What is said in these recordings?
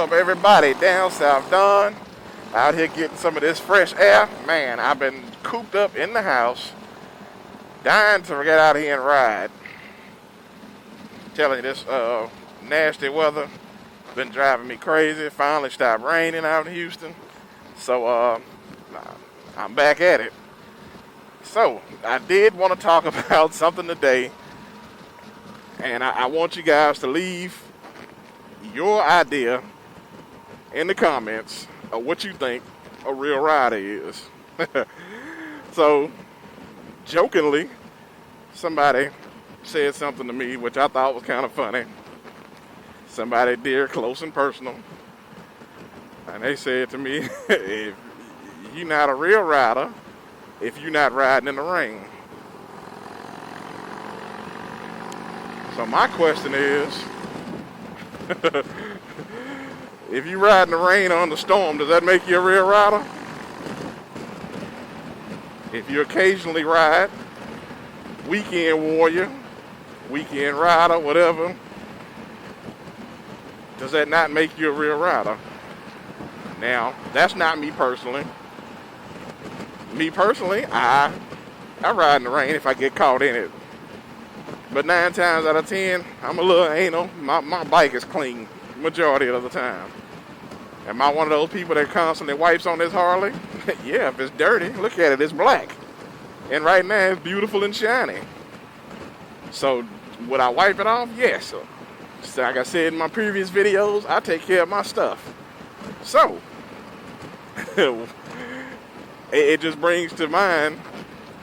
up, everybody? Down south done. Out here getting some of this fresh air. Man, I've been cooped up in the house, dying to get out here and ride. Telling you, this nasty weather been driving me crazy. It finally stopped raining out in Houston. So I'm back at it. So I did want to talk about something today, and I want you guys to leave your idea in the comments of what you think a real rider is. So, jokingly, somebody said something to me which I thought was kind of funny. Somebody dear, close and personal. And they said to me, if you're not a real rider, if you're not riding in the rain. So my question is, if you ride in the rain or in the storm, does that make you a real rider? If you occasionally ride, weekend warrior, weekend rider, whatever, does that not make you a real rider? Now, that's not me personally. Me personally, I ride in the rain if I get caught in it. But 9 times out of 10, I'm a little anal. My bike is clean majority of the time. Am I one of those people that constantly wipes on this Harley? Yeah, if it's dirty, look at it, it's black. And right now it's beautiful and shiny. So would I wipe it off? Yes. So like I said in my previous videos, I take care of my stuff. So it just brings to mind,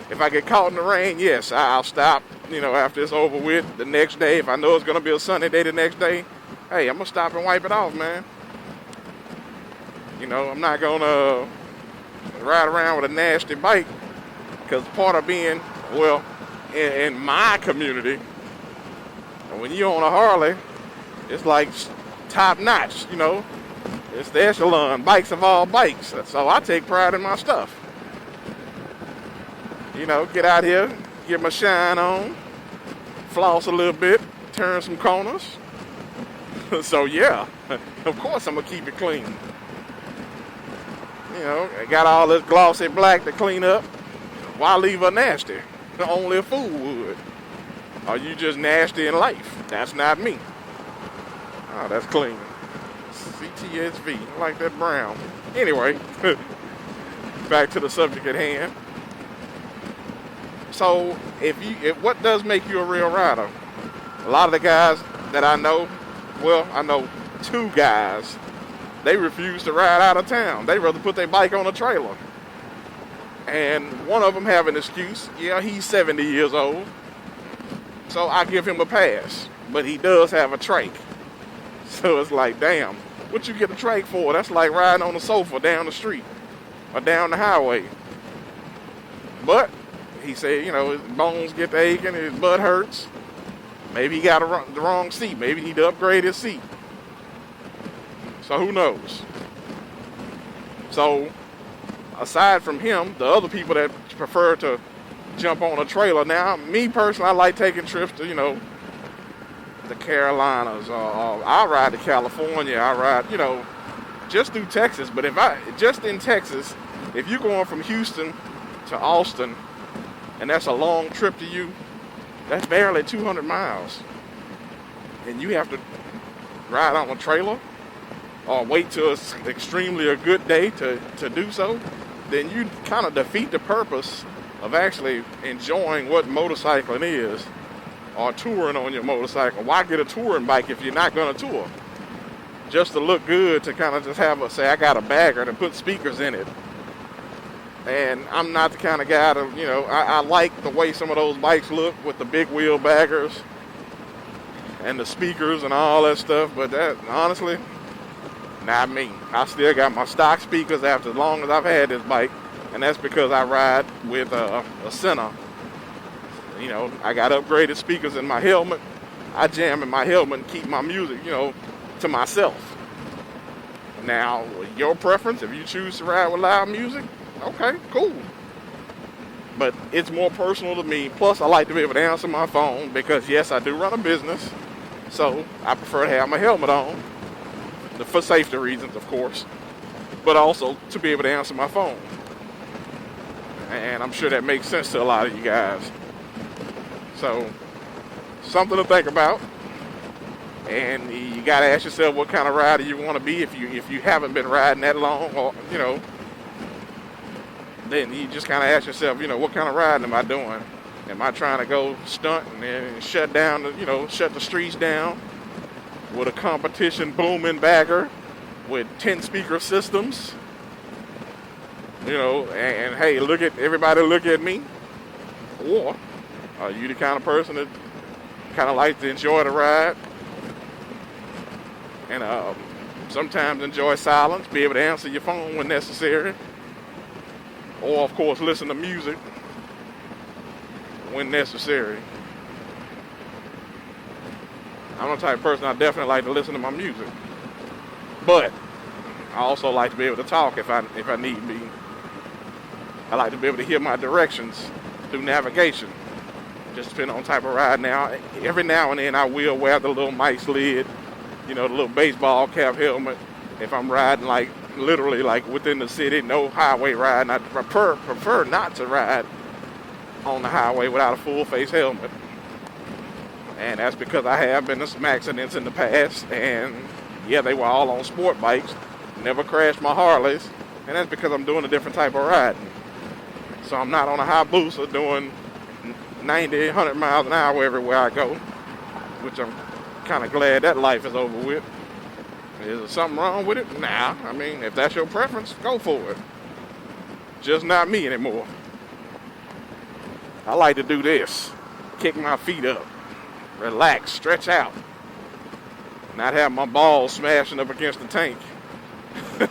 if I get caught in the rain, yes, I'll stop, after it's over with the next day. If I know it's going to be a sunny day the next day, hey, I'm going to stop and wipe it off, man. I'm not going to ride around with a nasty bike, because part of being, in my community, when you own a Harley, it's like top notch, It's the echelon, bikes of all bikes. So I take pride in my stuff. Get out here, get my shine on, floss a little bit, turn some corners. So yeah, of course I'm gonna keep it clean. I got all this glossy black to clean up. Why leave her nasty? Only a fool would. Are you just nasty in life? That's not me. Oh, that's clean. CTSV, I like that brown. Anyway, back to the subject at hand. So, what does make you a real rider? A lot of the guys that I know, I know 2 guys, they refuse to ride out of town. They rather put their bike on a trailer. And one of them have an excuse. Yeah, he's 70 years old, so I give him a pass. But he does have a trach. So it's like, damn, what you get a trach for? That's like riding on a sofa down the street or down the highway. But he said, his bones get to aching, his butt hurts. Maybe he got the wrong seat. Maybe he need to upgrade his seat. So who knows? So aside from him, the other people that prefer to jump on a trailer. Now, me personally, I like taking trips to, the Carolinas. I'll ride to California. I ride, just through Texas. But just in Texas, if you're going from Houston to Austin, and that's a long trip to you, that's barely 200 miles. And you have to ride on a trailer or wait till it's extremely a good day to do so, then you kind of defeat the purpose of actually enjoying what motorcycling is, or touring on your motorcycle. Why get a touring bike if you're not going to tour? Just to look good, to kind of just say I got a bagger and put speakers in it. And I'm not the kind of guy to, I like the way some of those bikes look with the big wheel baggers and the speakers and all that stuff, but that, honestly, not me. I still got my stock speakers after as long as I've had this bike, and that's because I ride with a center. I got upgraded speakers in my helmet. I jam in my helmet and keep my music, to myself. Now, your preference, if you choose to ride with loud music, okay, cool. But it's more personal to me. Plus, I like to be able to answer my phone because, yes, I do run a business. So I prefer to have my helmet on for safety reasons, of course, but also to be able to answer my phone. And I'm sure that makes sense to a lot of you guys. So, something to think about. And you got to ask yourself what kind of rider you want to be. If you haven't been riding that long, or then you just kind of ask yourself, what kind of riding am I doing? Am I trying to go stunt and shut the streets down with a competition booming bagger with 10 speaker systems? And hey, everybody look at me. Or are you the kind of person that kind of likes to enjoy the ride and sometimes enjoy silence, be able to answer your phone when necessary, or of course listen to music when necessary? I'm the type of person I definitely like to listen to my music, but I also like to be able to talk if I need be. I like to be able to hear my directions through navigation. Just depending on the type of ride. Now, every now and then I will wear the little mic lid, the little baseball cap helmet. If I'm riding literally within the city, no highway riding. I prefer not to ride on the highway without a full face helmet. And that's because I have been in some accidents in the past, and yeah, they were all on sport bikes. Never crashed my Harleys, and that's because I'm doing a different type of riding. So I'm not on a high booster doing 90, 100 miles an hour everywhere I go, which I'm kind of glad that life is over with. Is there something wrong with it? Nah, I mean, if that's your preference, go for it. Just not me anymore. I like to do this. Kick my feet up. Relax, stretch out. Not have my balls smashing up against the tank.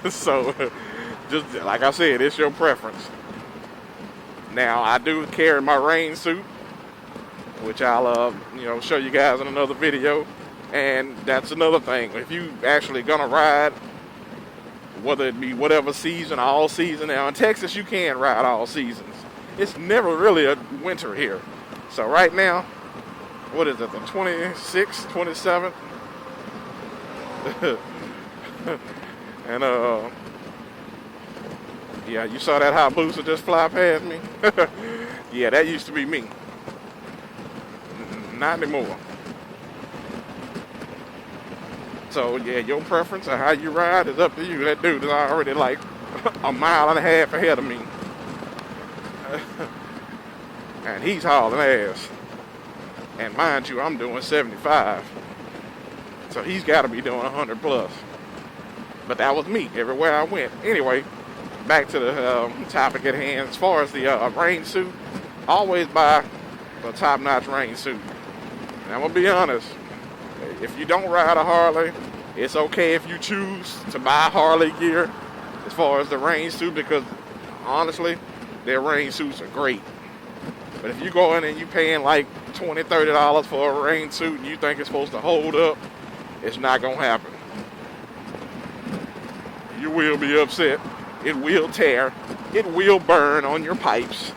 So, just like I said, it's your preference. Now, I do carry my rain suit, which I'll, show you guys in another video. And that's another thing. If you actually gonna ride, whether it be whatever season, all season. Now in Texas, you can ride all seasons. It's never really a winter here. So right now, what is it, the 26th, 27th? And yeah, you saw that hot booster just fly past me? Yeah, that used to be me. Not anymore. So yeah, your preference of how you ride is up to you. That dude is already like a mile and a half ahead of me. And he's hauling ass. And mind you, I'm doing 75. So he's got to be doing 100 plus. But that was me everywhere I went. Anyway, back to the topic at hand. As far as the rain suit, always buy the top-notch rain suit. And I'm going to be honest. If you don't ride a Harley, it's okay if you choose to buy Harley gear as far as the rain suit, because honestly, their rain suits are great. But if you go in and you paying like $20, $30 for a rain suit and you think it's supposed to hold up, it's not going to happen. You will be upset. It will tear. It will burn on your pipes.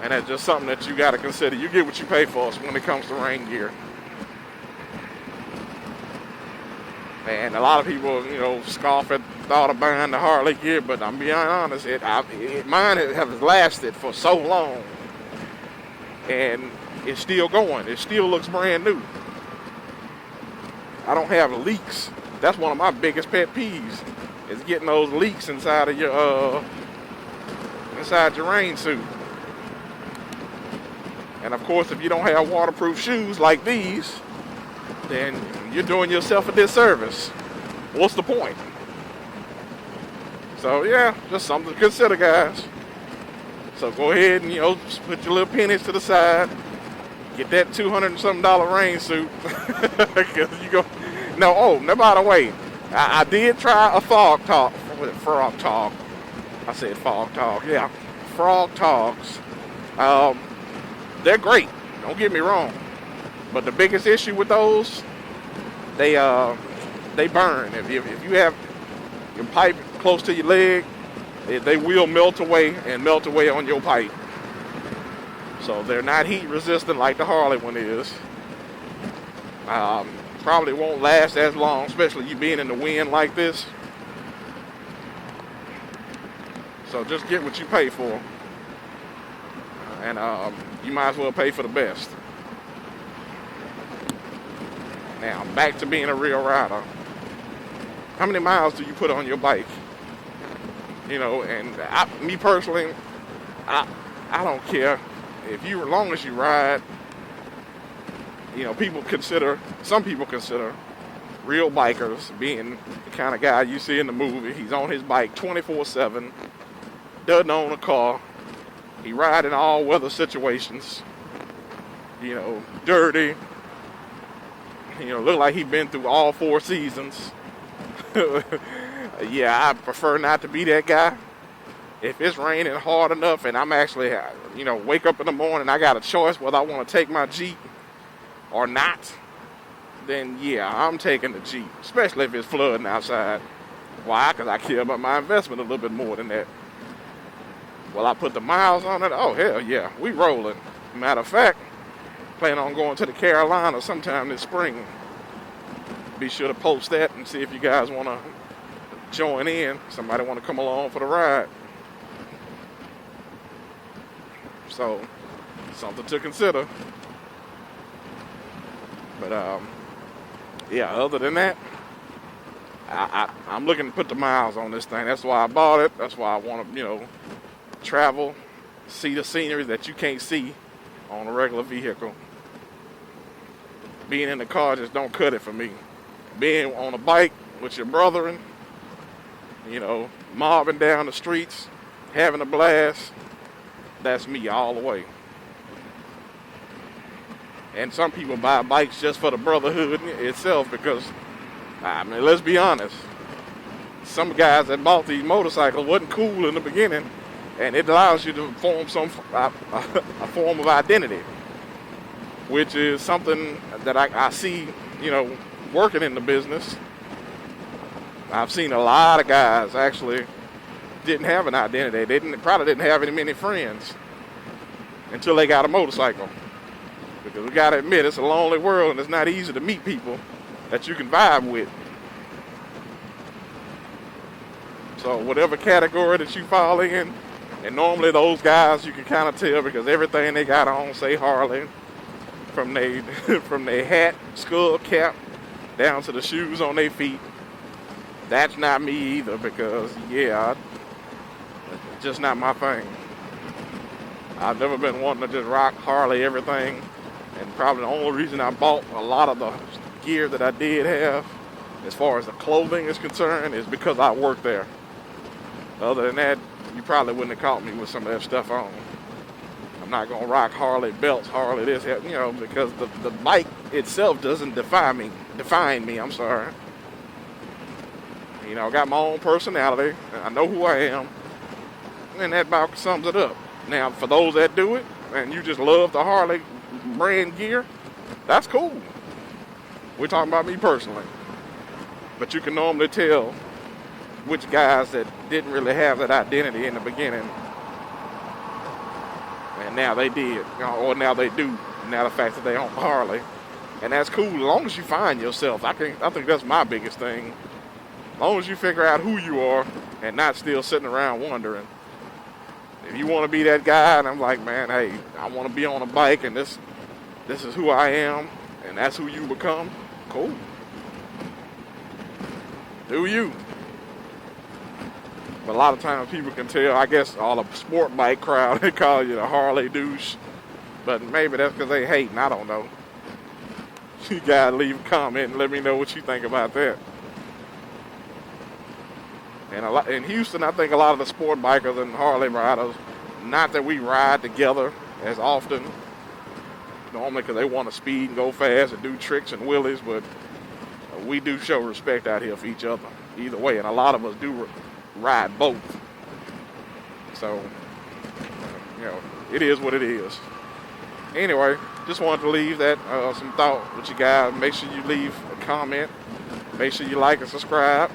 And that's just something that you got to consider. You get what you pay for when it comes to rain gear. And a lot of people, scoff at the thought of buying the Harley gear, but I'm being honest, mine has lasted for so long, and it's still going. It still looks brand new. I don't have leaks. That's one of my biggest pet peeves, is getting those leaks inside of your rain suit. And of course, if you don't have waterproof shoes like these, then you're doing yourself a disservice. What's the point? So yeah, just something to consider, guys. So go ahead and put your little pennies to the side. Get that $200 and something rain suit. Cause you go. No, by the way, I did try a frog talk. I said fog talk. Yeah, frog talks. They're great. Don't get me wrong. But the biggest issue with those, they burn. If you have your pipe close to your leg, they will melt away on your pipe. So they're not heat resistant like the Harley one is. probably won't last as long, especially you being in the wind like this. So just get what you pay for. And you might as well pay for the best. Now, back to being a real rider. How many miles do you put on your bike? You know, and me personally, I don't care. As long as you ride, you know, some people consider real bikers being the kind of guy you see in the movie. He's on his bike 24/7, doesn't own a car. He rides in all weather situations. You know, dirty. You know, look like he's been through all 4 seasons. Yeah, I prefer not to be that guy. If it's raining hard enough and I'm actually, you know, wake up in the morning, I got a choice whether I want to take my Jeep or not, then yeah, I'm taking the Jeep, especially if it's flooding outside. Why? Because I care about my investment a little bit more than that. Well, I put the miles on it. Oh, hell yeah, we rolling. Matter of fact, plan on going to the Carolinas sometime this spring. Be sure to post that and see if you guys want to join in. Somebody want to come along for the ride. So, something to consider. But, yeah, other than that, I'm looking to put the miles on this thing. That's why I bought it. That's why I want to, you know, travel, see the scenery that you can't see on a regular vehicle. Being in the car just don't cut it for me. Being on a bike with your brethren, you know, mobbing down the streets, having a blast, that's me all the way. And some people buy bikes just for the brotherhood itself because, I mean, let's be honest. Some guys that bought these motorcycles wasn't cool in the beginning, and it allows you to form a form of identity, which is something that I see, you know, working in the business. I've seen a lot of guys actually didn't have an identity. They probably didn't have many friends until they got a motorcycle. Because we gotta admit, it's a lonely world and it's not easy to meet people that you can vibe with. So whatever category that you fall in, and normally those guys you can kind of tell because everything they got on say Harley, from their hat, skull cap, down to the shoes on their feet. That's not me either because, yeah, it's just not my thing. I've never been wanting to just rock Harley everything. And probably the only reason I bought a lot of the gear that I did have, as far as the clothing is concerned, is because I worked there. Other than that, you probably wouldn't have caught me with some of that stuff on. I'm not going to rock Harley belts, Harley this, you know, because the bike itself doesn't define me, I'm sorry. You know, I got my own personality, I know who I am, and that about sums it up. Now, for those that do it, and you just love the Harley brand gear, that's cool. We're talking about me personally. But you can normally tell which guys that didn't really have that identity in the beginning, and now they did, or now they do. Now the fact that they own Harley, and that's cool as long as you find yourself. I think that's my biggest thing. As long as you figure out who you are and not still sitting around wondering. If you want to be that guy, and I'm like, man, hey, I want to be on a bike, and this is who I am, and that's who you become, cool. Do you? But a lot of times people can tell, I guess all the sport bike crowd, they call you the Harley douche. But maybe that's because they hating, I don't know. You gotta leave a comment and let me know what you think about that. And in Houston, I think a lot of the sport bikers and Harley riders, not that we ride together as often, normally because they want to speed and go fast and do tricks and wheelies, but we do show respect out here for each other, either way, and a lot of us do ride both. So, you know, it is what it is. Anyway, just wanted to leave that some thought with you guys. Make sure you leave a comment. Make sure you like and subscribe.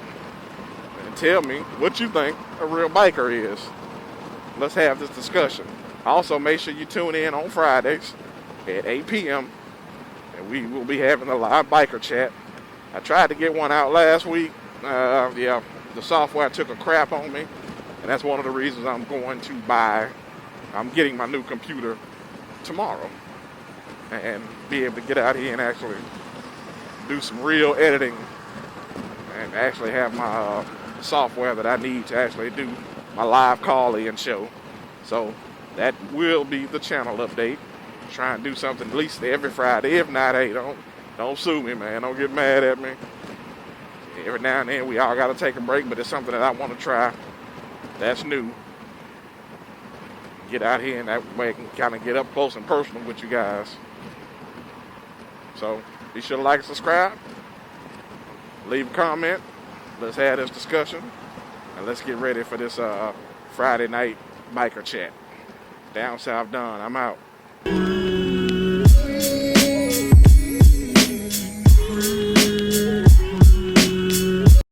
And tell me what you think a real biker is. Let's have this discussion. Also, make sure you tune in on Fridays at 8 p.m. and we will be having a live biker chat. I tried to get one out last week. Yeah, the software took a crap on me, and that's one of the reasons I'm getting my new computer tomorrow and be able to get out here and actually do some real editing and actually have my software that I need to actually do my live call-in show. So that will be the channel update. Try and do something at least every Friday. If not, hey, don't sue me, man. Don't get mad at me. Every now and then we all got to take a break, but it's something that I want to try. That's new. Get out here and that way I can kind of get up close and personal with you guys. So be sure to like and subscribe. Leave a comment. Let's have this discussion. And let's get ready for this Friday night biker chat. Down South Done. I'm out.